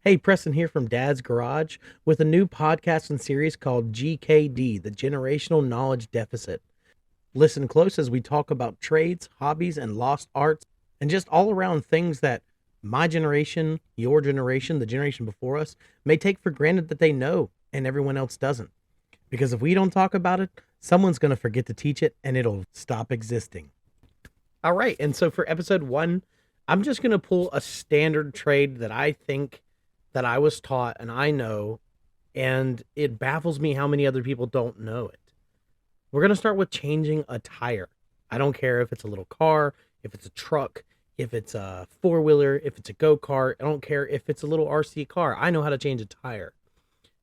Hey, Preston here from Dad's Garage with a new podcast and series called GKD, the Generational Knowledge Deficit. Listen close as we talk about trades, hobbies, and lost arts, and just all around things that my generation, your generation, the generation before us may take for granted that they know and everyone else doesn't. Because if we don't talk about it, someone's going to forget to teach it and it'll stop existing. All right. And so for episode one, I'm just going to pull a standard trade that I think that I was taught and I know, and it baffles me how many other people don't know it. We're going to start with changing a tire. I don't care if it's a little car, if it's a truck, if it's a four wheeler, if it's a go kart. I don't care if it's a little RC car. I know how to change a tire.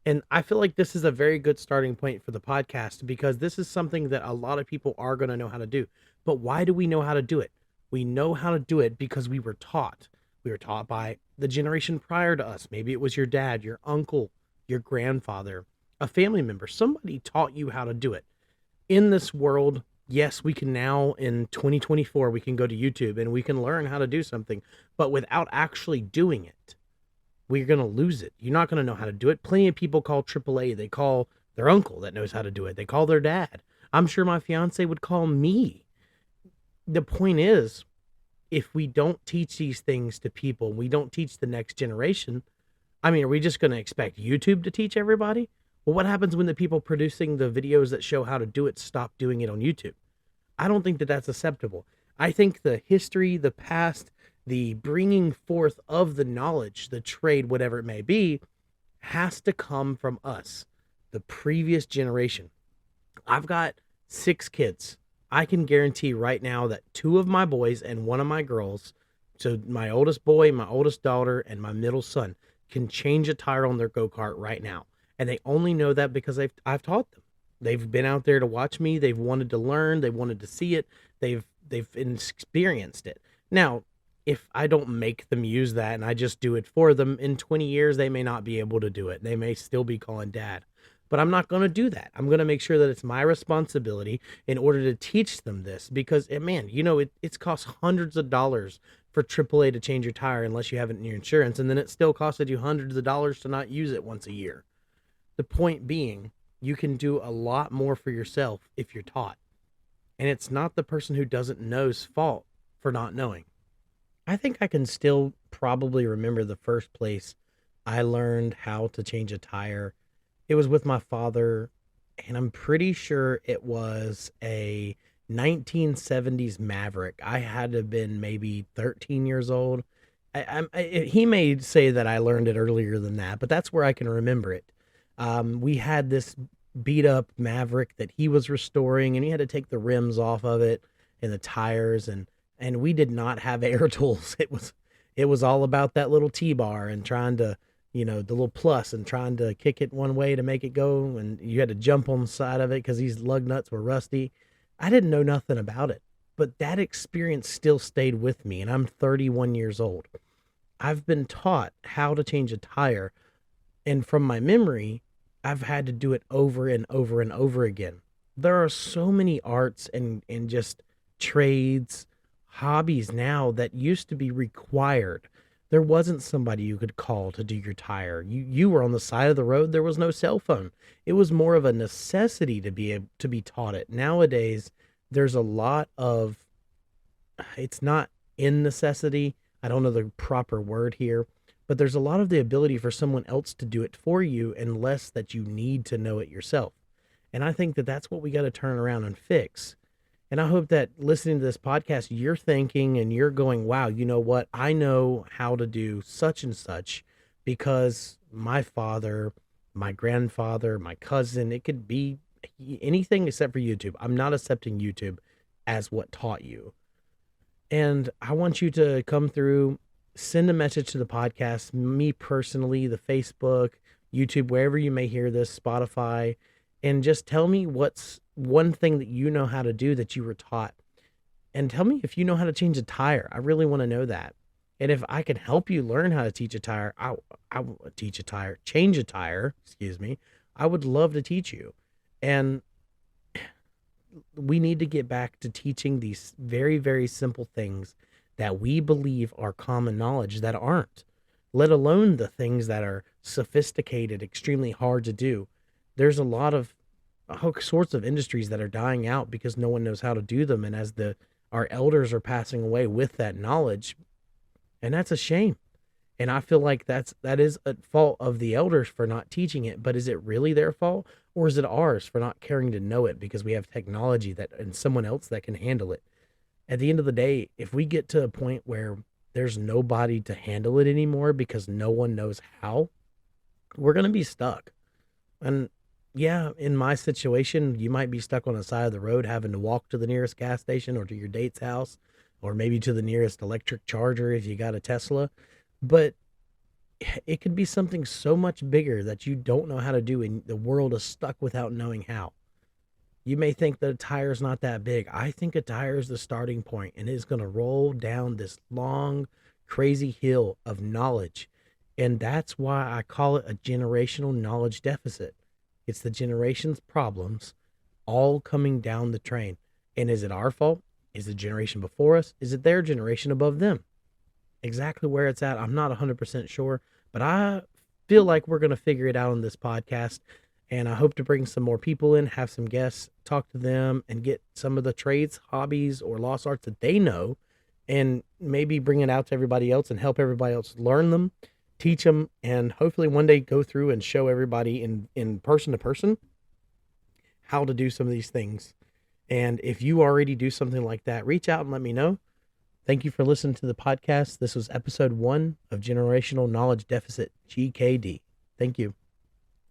And I feel like this is a very good starting point for the podcast because this is something that a lot of people are going to know how to do. But why do we know how to do it? We know how to do it because we were taught. We were taught by the generation prior to us. Maybe it was your dad, your uncle, your grandfather, a family member. Somebody taught you how to do it. In this world, yes, we can now in 2024, we can go to YouTube and we can learn how to do something, but without actually doing it, we're going to lose it. You're not going to know how to do it. Plenty of people call AAA. They call their uncle that knows how to do it. They call their dad. I'm sure my fiance would call me. The point is, if we don't teach these things to people, we don't teach the next generation. I mean, are we just going to expect YouTube to teach everybody? Well, what happens when the people producing the videos that show how to do it stop doing it on YouTube? I don't think that that's acceptable. I think the history, the past, the bringing forth of the knowledge, the trade, whatever it may be, has to come from us, the previous generation. I've got 6 kids. I can guarantee right now that 2 of my boys and 1 of my girls, so my oldest boy, my oldest daughter, and my middle son, can change a tire on their go-kart right now. And they only know that because I've taught them. They've been out there to watch me. They've wanted to learn. They wanted to see it. They've experienced it. Now, if I don't make them use that and I just do it for them, in 20 years, they may not be able to do it. They may still be calling dad. But I'm not going to do that. I'm going to make sure that it's my responsibility in order to teach them this because, man, it's cost hundreds of dollars for AAA to change your tire unless you have it in your insurance. And then it still costed you hundreds of dollars to not use it once a year. The point being, you can do a lot more for yourself if you're taught. And it's not the person who doesn't know's fault for not knowing. I think I can still probably remember the first place I learned how to change a tire. It was with my father, and I'm pretty sure it was a 1970s Maverick. I had to have been maybe 13 years old. He may say that I learned it earlier than that, but that's where I can remember it. We had this beat up Maverick that he was restoring, and he had to take the rims off of it and the tires, and we did not have air tools. It was all about that little T-bar and trying to, the little plus and trying to kick it one way to make it go. And you had to jump on the side of it because these lug nuts were rusty. I didn't know nothing about it, but that experience still stayed with me. And I'm 31 years old. I've been taught how to change a tire. And from my memory, I've had to do it over and over and over again. There are so many arts and just trades, hobbies now that used to be required. There wasn't somebody you could call to do your tire. You were on the side of the road. There was no cell phone. It was more of a necessity to be taught it. Nowadays, there's a lot of it's not in necessity. I don't know the proper word here, but there's a lot of the ability for someone else to do it for you unless that you need to know it yourself. And I think that that's what we got to turn around and fix. And I hope that listening to this podcast, you're thinking and you're going, wow, you know what? I know how to do such and such because my father, my grandfather, my cousin, it could be anything except for YouTube. I'm not accepting YouTube as what taught you. And I want you to come through, send a message to the podcast, me personally, the Facebook, YouTube, wherever you may hear this, Spotify, and just tell me what's one thing that you know how to do that you were taught. And tell me if you know how to change a tire. I really want to know that. And if I can help you learn how to teach a tire, I will teach a tire, change a tire, excuse me. I would love to teach you. And we need to get back to teaching these very, very simple things that we believe are common knowledge that aren't. let alone the things that are sophisticated, extremely hard to do. There's a lot of all sorts of industries that are dying out because no one knows how to do them. And as our elders are passing away with that knowledge, and that's a shame. And I feel like that is a fault of the elders for not teaching it, but is it really their fault, or is it ours for not caring to know it because we have technology that and someone else that can handle it? At the end of the day, if we get to a point where there's nobody to handle it anymore because no one knows how, we're going to be stuck. And yeah, in my situation, you might be stuck on the side of the road having to walk to the nearest gas station or to your date's house or maybe to the nearest electric charger if you got a Tesla. But it could be something so much bigger that you don't know how to do and the world is stuck without knowing how. You may think that a tire is not that big. I think a tire is the starting point and it's going to roll down this long, crazy hill of knowledge. And that's why I call it a generational knowledge deficit. It's the generation's problems all coming down the train. And is it our fault? Is the generation before us? Is it their generation above them? Exactly where it's at, I'm not 100% sure, but I feel like we're going to figure it out on this podcast. And I hope to bring some more people in, have some guests, talk to them, and get some of the trades, hobbies, or lost arts that they know, and maybe bring it out to everybody else and help everybody else learn them, teach them, and hopefully one day go through and show everybody in person to person how to do some of these things. And if you already do something like that, reach out and let me know. Thank you for listening to the podcast. This was episode 1 of Generational Knowledge Deficit, GKD. Thank you.